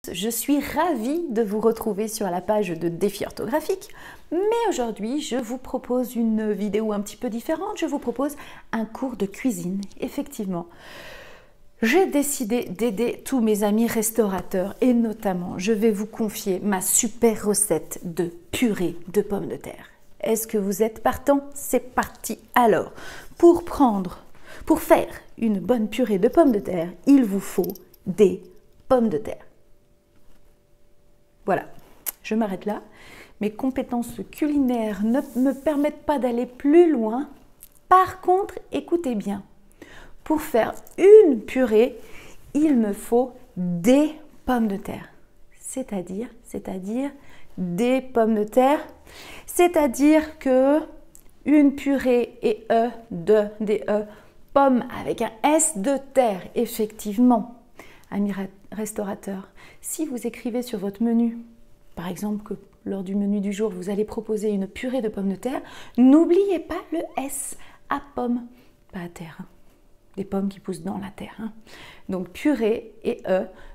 tous, je suis ravie de vous retrouver sur la page de Défi orthographique, mais aujourd'hui je vous propose une vidéo un petit peu différente, je vous propose un cours de cuisine, effectivement. J'ai décidé d'aider tous mes amis restaurateurs et notamment je vais vous confier ma super recette de purée de pommes de terre. Est-ce que vous êtes partant? C'est parti! Alors, pour faire une bonne purée de pommes de terre, il vous faut des pommes de terre. Voilà, je m'arrête là. Mes compétences culinaires ne me permettent pas d'aller plus loin. Par contre, écoutez bien, pour faire une purée, il me faut des pommes de terre. C'est-à-dire des pommes de terre. C'est-à-dire que une purée et pommes avec un S de terre, effectivement. Amis restaurateurs, si vous écrivez sur votre menu, par exemple que lors du menu du jour, vous allez proposer une purée de pommes de terre, n'oubliez pas le S à pommes, pas à terre, des pommes qui poussent dans la terre. Donc purée et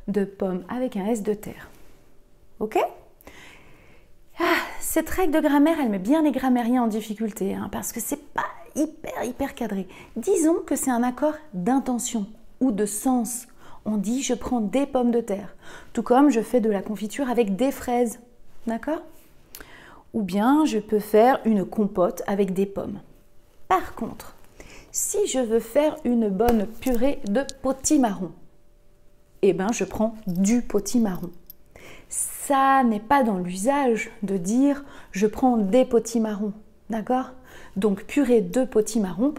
de pommes avec un S de terre. Ok? Cette règle de grammaire, elle met bien les grammairiens en difficulté, parce que c'est pas hyper cadré. Disons que c'est un accord d'intention ou de sens. On dit je prends des pommes de terre, tout comme je fais de la confiture avec des fraises, d'accord? Ou bien je peux faire une compote avec des pommes. Par contre, si je veux faire une bonne purée de potimarron, eh ben je prends du potimarron. Ça n'est pas dans l'usage de dire je prends des potimarrons, d'accord? Donc purée de potimarron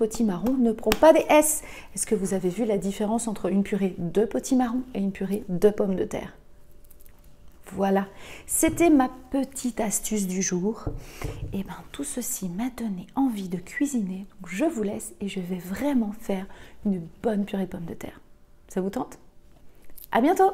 ne prend pas des S. Est-ce que vous avez vu la différence entre une purée de potimarron et une purée de pommes de terre? Voilà, c'était ma petite astuce du jour. Et bien tout ceci m'a donné envie de cuisiner. Donc je vous laisse et je vais vraiment faire une bonne purée de pommes de terre. Ça vous tente? À bientôt!